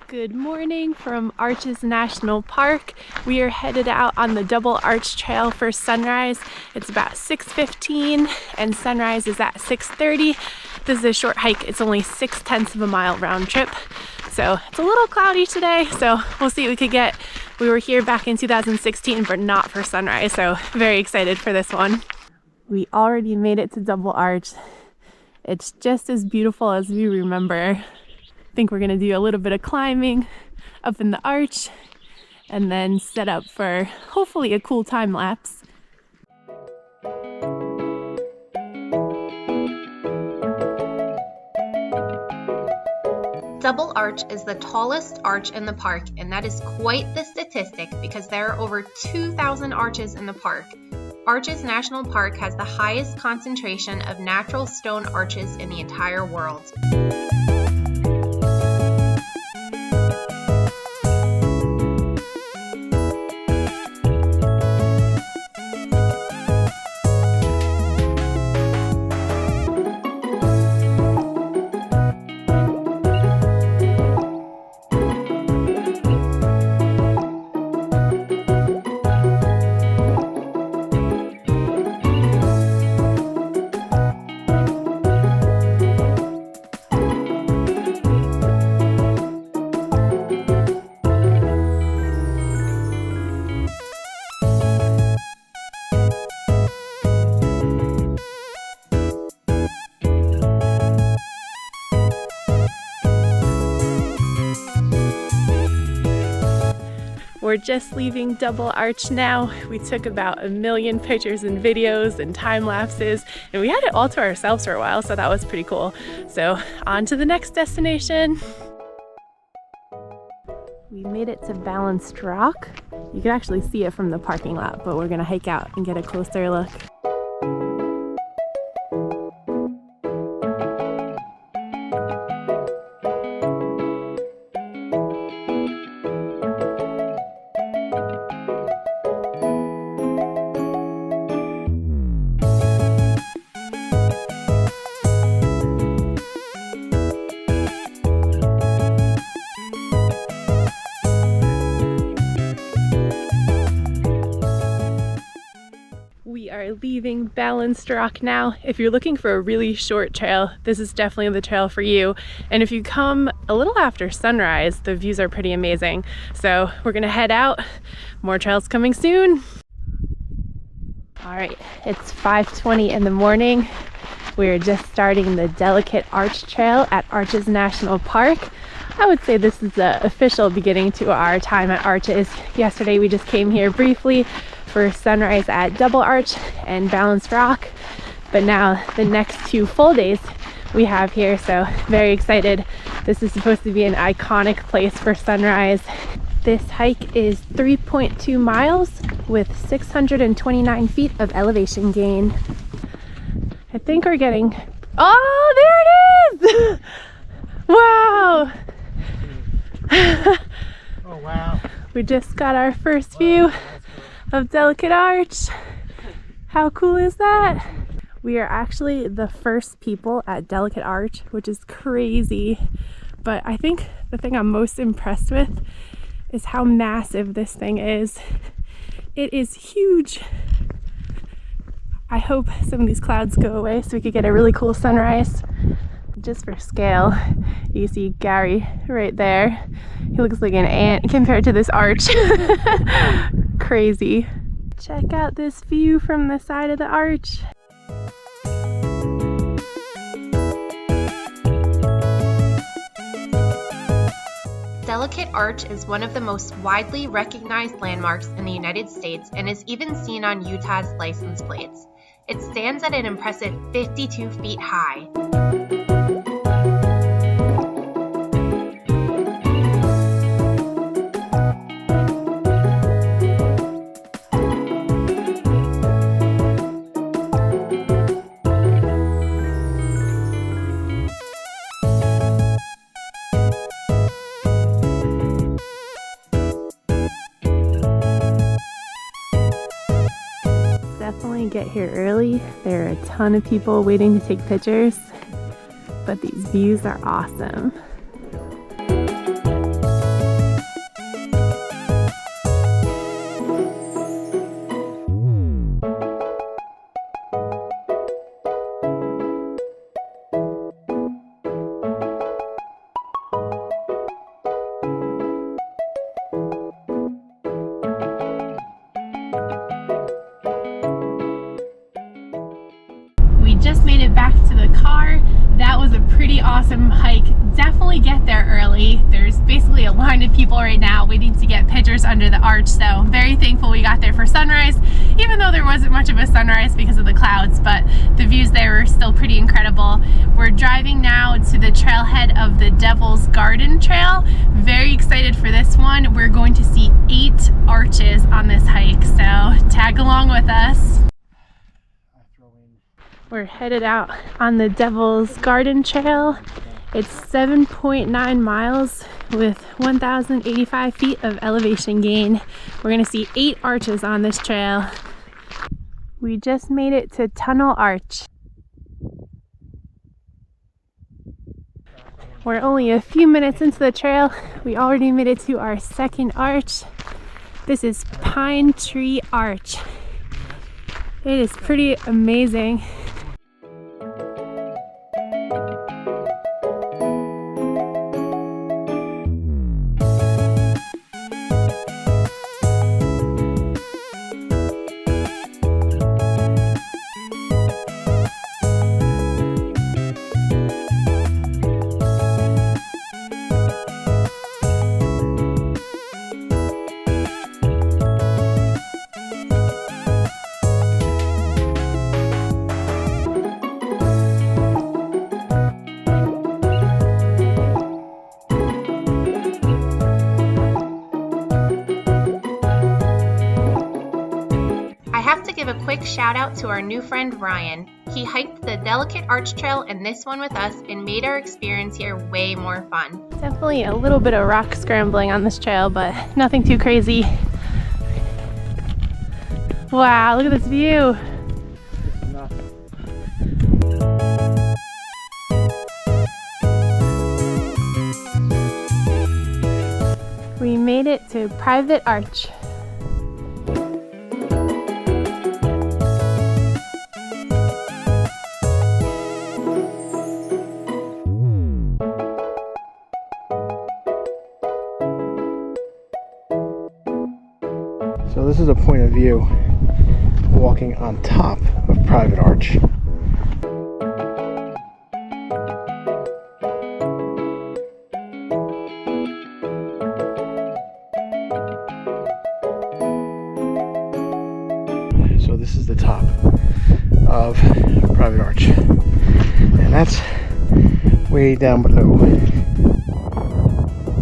Good morning from Arches National Park. We are headed out on the Double Arch Trail for sunrise. It's about 6:15 and sunrise is at 6:30. This is a short hike. It's only 6/10 of a mile round trip. So it's a little cloudy today, so we'll see what we could get. We were here back in 2016, but not for sunrise, so very excited for this one. We already made it to Double Arch. It's just as beautiful as we remember. I think we're gonna do a little bit of climbing up in the arch and then set up for hopefully a cool time lapse. Double Arch is the tallest arch in the park, and that is quite the statistic because there are over 2,000 arches in the park. Arches National Park has the highest concentration of natural stone arches in the entire world. We're just leaving Double Arch now. We took about 1 million pictures and videos and time lapses, and we had it all to ourselves for a while, so that was pretty cool. So on to the next destination. We made it to Balanced Rock. You can actually see it from the parking lot, but we're gonna hike out and get a closer look. We are leaving Balanced Rock now. If you're looking for a really short trail, this is definitely the trail for you. And if you come a little after sunrise, the views are pretty amazing. So we're gonna head out. More trails coming soon. All right, it's 5:20 in the morning. We're just starting the Delicate Arch Trail at Arches National Park. I would say this is the official beginning to our time at Arches. Yesterday we just came here briefly for sunrise at Double Arch and Balanced Rock, but now the next 2 full days we have here, so very excited. This is supposed to be an iconic place for sunrise. This hike is 3.2 miles with 629 feet of elevation gain. I think we're getting, oh, there it is! Wow! Oh wow. We just got our first view of Delicate Arch. How cool is that? We are actually the first people at Delicate Arch, which is crazy. But I think the thing I'm most impressed with is how massive this thing is. It is huge. I hope some of these clouds go away so we could get a really cool sunrise. Just for scale, you see Gary right there. He looks like an ant compared to this arch. Crazy. Check out this view from the side of the arch. Delicate Arch is one of the most widely recognized landmarks in the United States and is even seen on Utah's license plates. It stands at an impressive 52 feet high. definitely get here early. There are a ton of people waiting to take pictures, but these views are awesome. Just made it back to the car. That was a pretty awesome hike. Definitely get there early. There's basically a line of people right now waiting to get pictures under the arch, so I'm very thankful we got there for sunrise, even though there wasn't much of a sunrise because of the clouds, but the views there were still pretty incredible. We're driving now to the trailhead of the Devil's Garden Trail. Very excited for this one. We're going to see 8 arches on this hike, so tag along with us. We're headed out on the Devil's Garden Trail. It's 7.9 miles with 1,085 feet of elevation gain. We're gonna see 8 arches on this trail. We just made it to Tunnel Arch. We're only a few minutes into the trail. We already made it to our second arch. This is Pine Tree Arch. It is pretty amazing. Give a quick shout out to our new friend Ryan. He hiked the Delicate Arch Trail and this one with us and made our experience here way more fun. Definitely a little bit of rock scrambling on this trail, but nothing too crazy. Wow, look at this view. We made it to Private Arch. So this is a point of view walking on top of Private Arch. So this is the top of Private Arch, and that's way down below.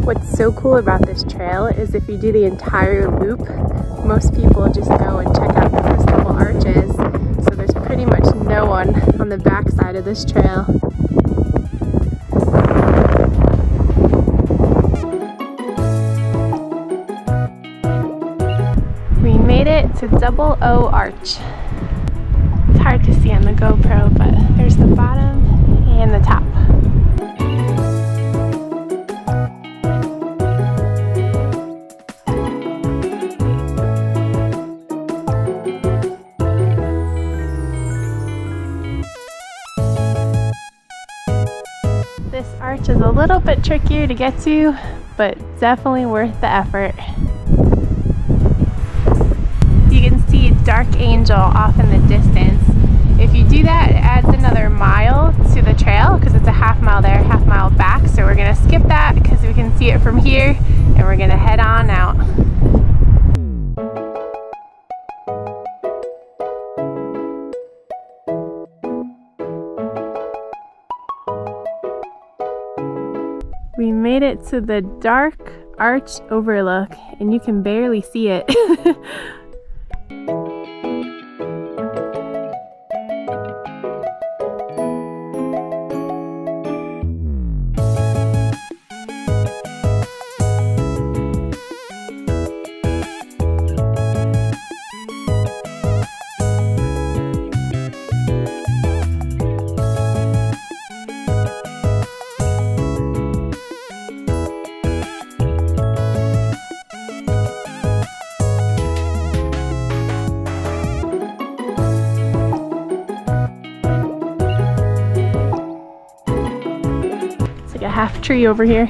What's so cool about this trail is if you do the entire loop, most people just go and check out the first couple arches, so there's pretty much no one on the back side of this trail. We made it to Double O Arch. It's hard to see on the GoPro, but there's the bottom and the top. This arch is a little bit trickier to get to, but definitely worth the effort. You can see Dark Angel off in the distance. If you do that, it adds another mile to the trail because it's a half mile there, half mile back. So we're gonna skip that because we can see it from here, and we're gonna head on out. We made it to the Dark Arch Overlook, and you can barely see it. half tree over here.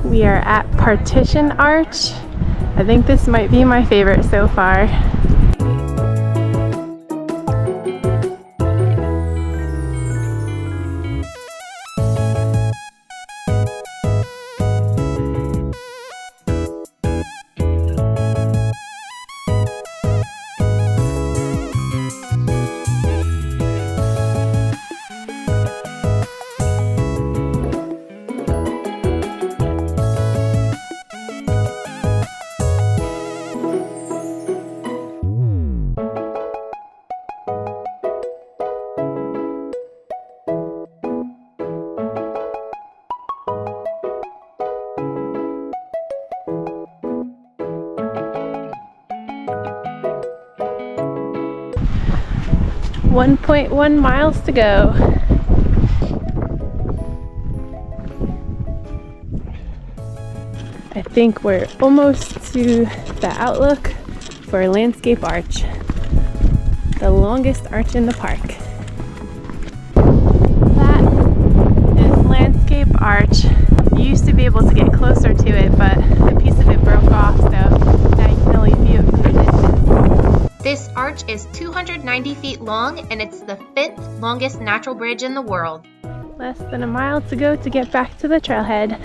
We are at Partition Arch. I think this might be my favorite so far. .1 miles to go. I think we're almost to the outlook for Landscape Arch, the longest arch in the park. That is Landscape Arch. You used to be able to get closer to it, but a piece of it broke off, so now you can only view it from the distance. This arch is 290 feet long and it's the 5th longest natural bridge in the world. Less than a mile to go to get back to the trailhead.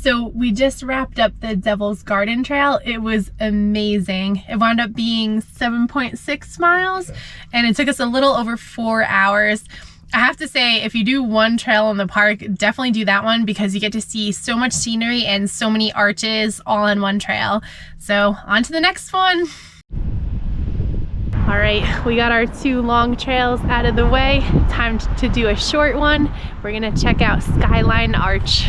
So we just wrapped up the Devil's Garden Trail. It was amazing. It wound up being 7.6 miles and it took us a little over 4 hours. I have to say, if you do one trail in the park, definitely do that one because you get to see so much scenery and so many arches all in one trail. So on to the next one. All right, we got our 2 long trails out of the way. Time to do a short one. We're gonna check out Skyline Arch.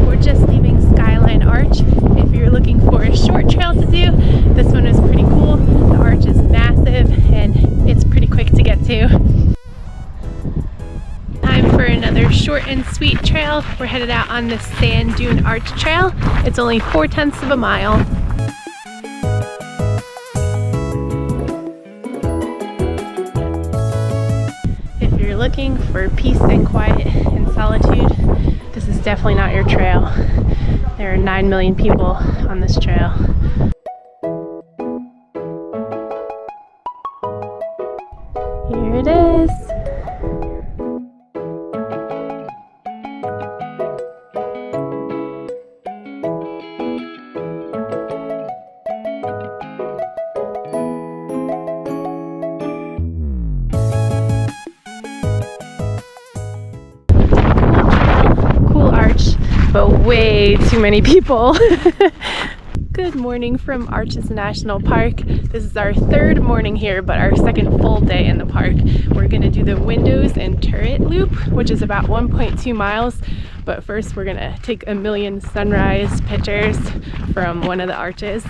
We're just leaving Skyline Arch. If you're looking for a short trail to do, this one is pretty cool. The arch is massive and it's pretty quick to get to. For another short and sweet trail. We're headed out on the Sand Dune Arch Trail. It's only 0.4 miles. If you're looking for peace and quiet and solitude, this is definitely not your trail. There are 9 million people on this trail. Here it is. But way too many people. Good morning from Arches National Park. This is our 3rd morning here, but our 2nd full day in the park. We're gonna do the Windows and Turret Loop, which is about 1.2 miles. But first we're gonna take a million sunrise pictures from one of the arches.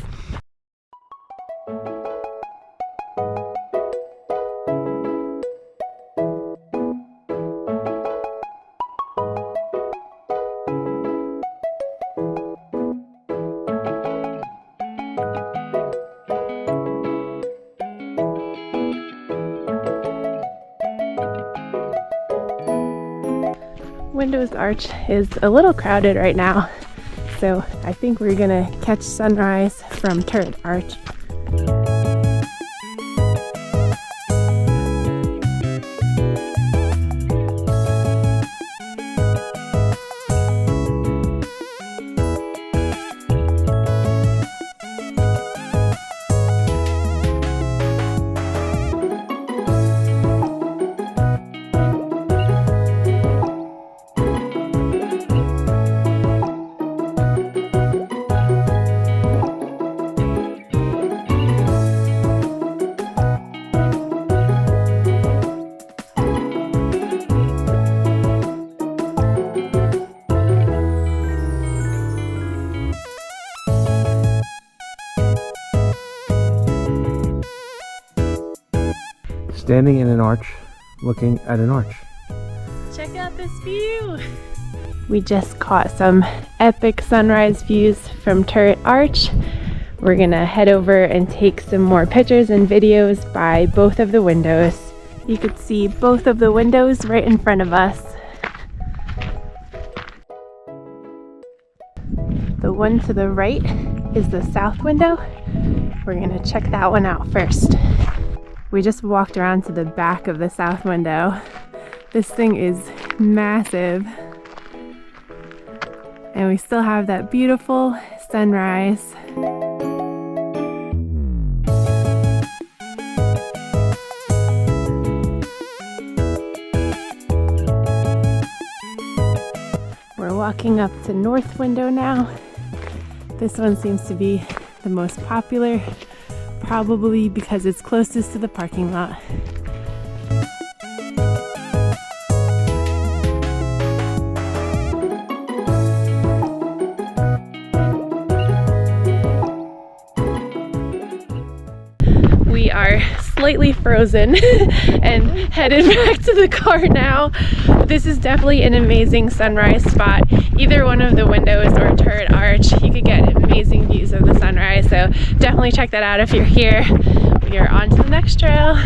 Windows Arch is a little crowded right now, so I think we're gonna catch sunrise from Turret Arch. Standing in an arch, looking at an arch. Check out at this view. We just caught some epic sunrise views from Turret Arch. We're gonna head over and take some more pictures and videos by both of the windows. You could see both of the windows right in front of us. The one to the right is the south window. We're gonna check that one out first. We just walked around to the back of the south window. This thing is massive. And we still have that beautiful sunrise. We're walking up to north window now. This one seems to be the most popular, probably because it's closest to the parking lot. We are slightly frozen and headed back to the car now. This is definitely an amazing sunrise spot. Either one of the windows or Turret Arch, you could get amazing views of the sunrise. So definitely check that out if you're here. We are on to the next trail.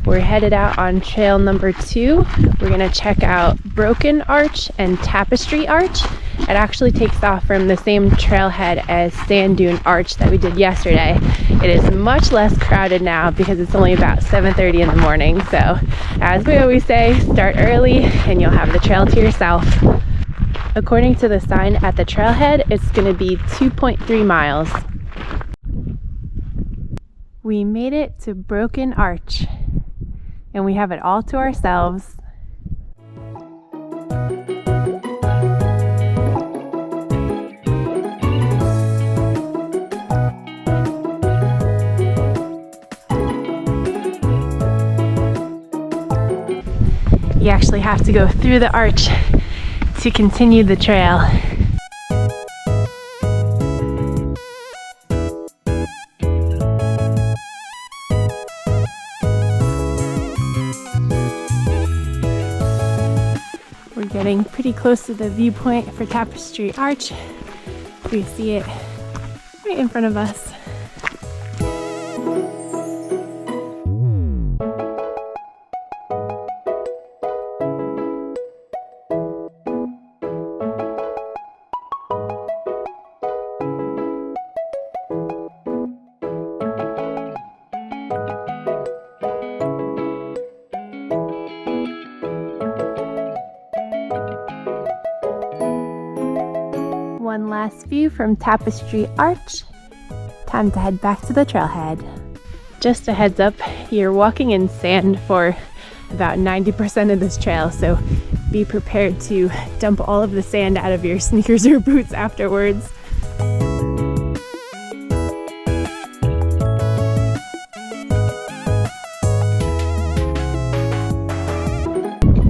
We're headed out on trail number 2. We're gonna check out Broken Arch and Tapestry Arch. It actually takes off from the same trailhead as Sand Dune Arch that we did yesterday. It is much less crowded now because it's only about 7:30 in the morning. So as we always say, start early and you'll have the trail to yourself. According to the sign at the trailhead, it's gonna be 2.3 miles. We made it to Broken Arch and we have it all to ourselves. You actually have to go through the arch to continue the trail. We're getting pretty close to the viewpoint for Tapestry Arch. We see it right in front of us. One last view from Tapestry Arch. Time to head back to the trailhead. Just a heads up, you're walking in sand for about 90% of this trail, so be prepared to dump all of the sand out of your sneakers or boots afterwards.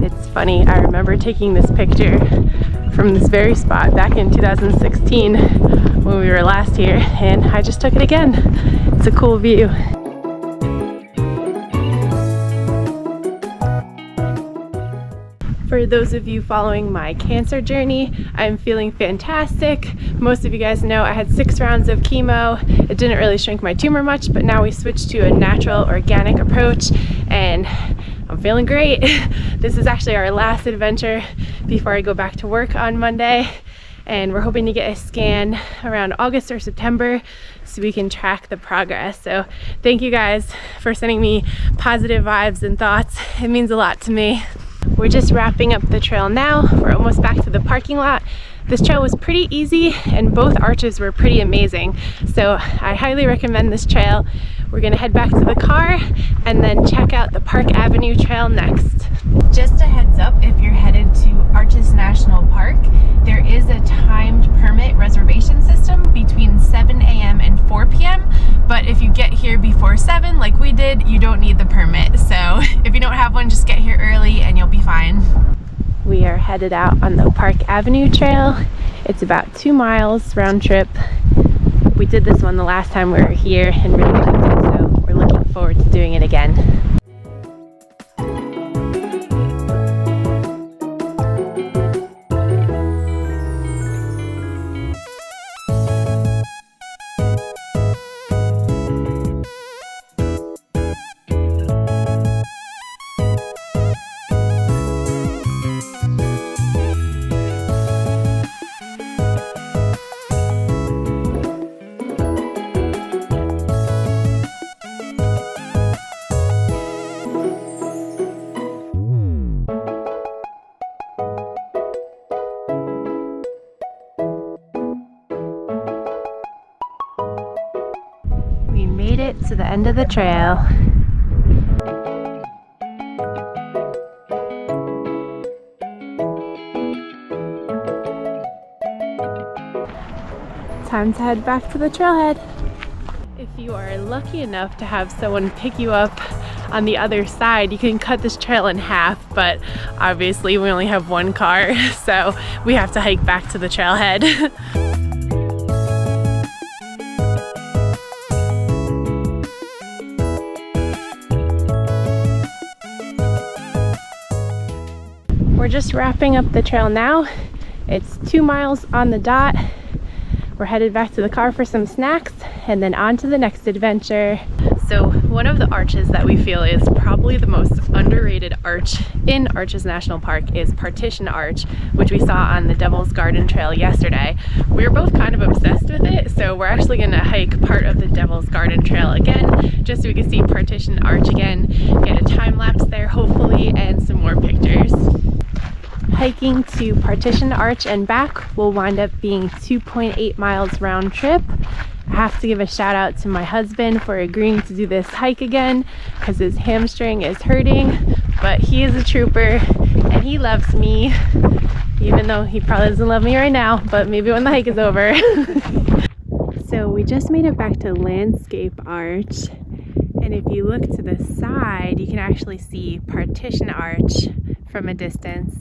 It's funny, I remember taking this picture from this very spot back in 2016 when we were last here, and I just took it again. It's a cool view. For those of you following my cancer journey, I'm feeling fantastic. Most of you guys know I had 6 rounds of chemo. It didn't really shrink my tumor much, but now we switched to a natural organic approach and I'm feeling great. This is actually our last adventure before I go back to work on Monday. And we're hoping to get a scan around August or September so we can track the progress. So thank you guys for sending me positive vibes and thoughts. It means a lot to me. We're just wrapping up the trail now. We're almost back to the parking lot. This trail was pretty easy and both arches were pretty amazing. So I highly recommend this trail. We're gonna head back to the car and then check out the Park Avenue Trail next. Just a heads up, if you're headed to Arches National Park, there is a timed permit reservation system between 7 a.m. and 4 p.m. But if you get here before 7, like we did, you don't need the permit. So if you don't have one, just get here early and you'll be fine. We are headed out on the Park Avenue Trail. It's about 2 miles round trip. We did this one the last time we were here and really liked it, so we're looking forward to doing it again. made it to the end of the trail. Time to head back to the trailhead. If you are lucky enough to have someone pick you up on the other side, you can cut this trail in half, but obviously we only have one car, so we have to hike back to the trailhead. We're just wrapping up the trail now. It's 2 miles on the dot. We're headed back to the car for some snacks and then on to the next adventure. So one of the arches that we feel is probably the most underrated arch in Arches National Park is Partition Arch, which we saw on the Devil's Garden Trail yesterday. We were both kind of obsessed with it, so we're actually going to hike part of the Devil's Garden Trail again, just so we can see Partition Arch again, get a time lapse there hopefully, and some more pictures. Hiking to Partition Arch and back will wind up being 2.8 miles round trip. I have to give a shout out to my husband for agreeing to do this hike again because his hamstring is hurting, but he is a trooper and he loves me, even though he probably doesn't love me right now, but maybe when the hike is over. So we just made it back to Landscape Arch, and if you look to the side you can actually see Partition Arch from a distance.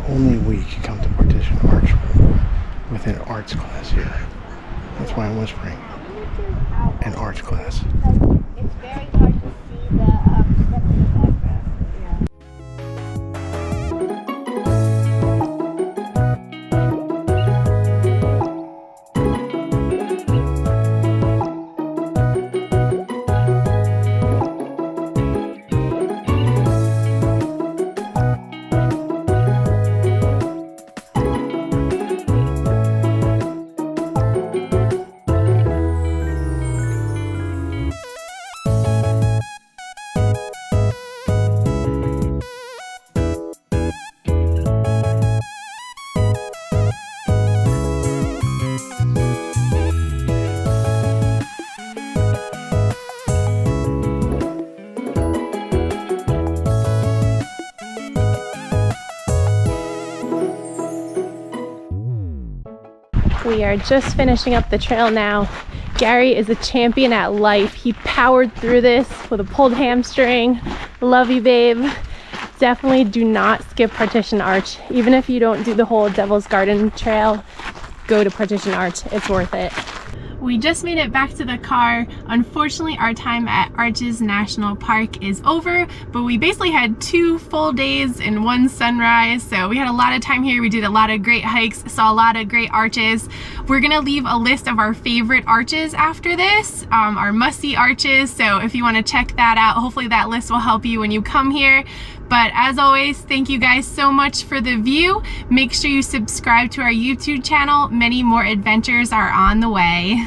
Only we can come to Partition Arch with an arts class here. That's why I'm whispering. An arts class. It's very hard to see the steps in the background. We are just finishing up the trail now. Gary is a champion at life. He powered through this with a pulled hamstring. Love you, babe. Definitely do not skip Partition Arch. Even if you don't do the whole Devil's Garden Trail, go to Partition Arch. It's worth it. We just made it back to the car. Unfortunately, our time at Arches National Park is over, but we basically had 2 full days and 1 sunrise, so we had a lot of time here. We did a lot of great hikes, saw a lot of great arches. We're gonna leave a list of our favorite arches after this, our must-see arches, so if you wanna check that out, hopefully that list will help you when you come here. But as always, thank you guys so much for the view. Make sure you subscribe to our YouTube channel. Many more adventures are on the way.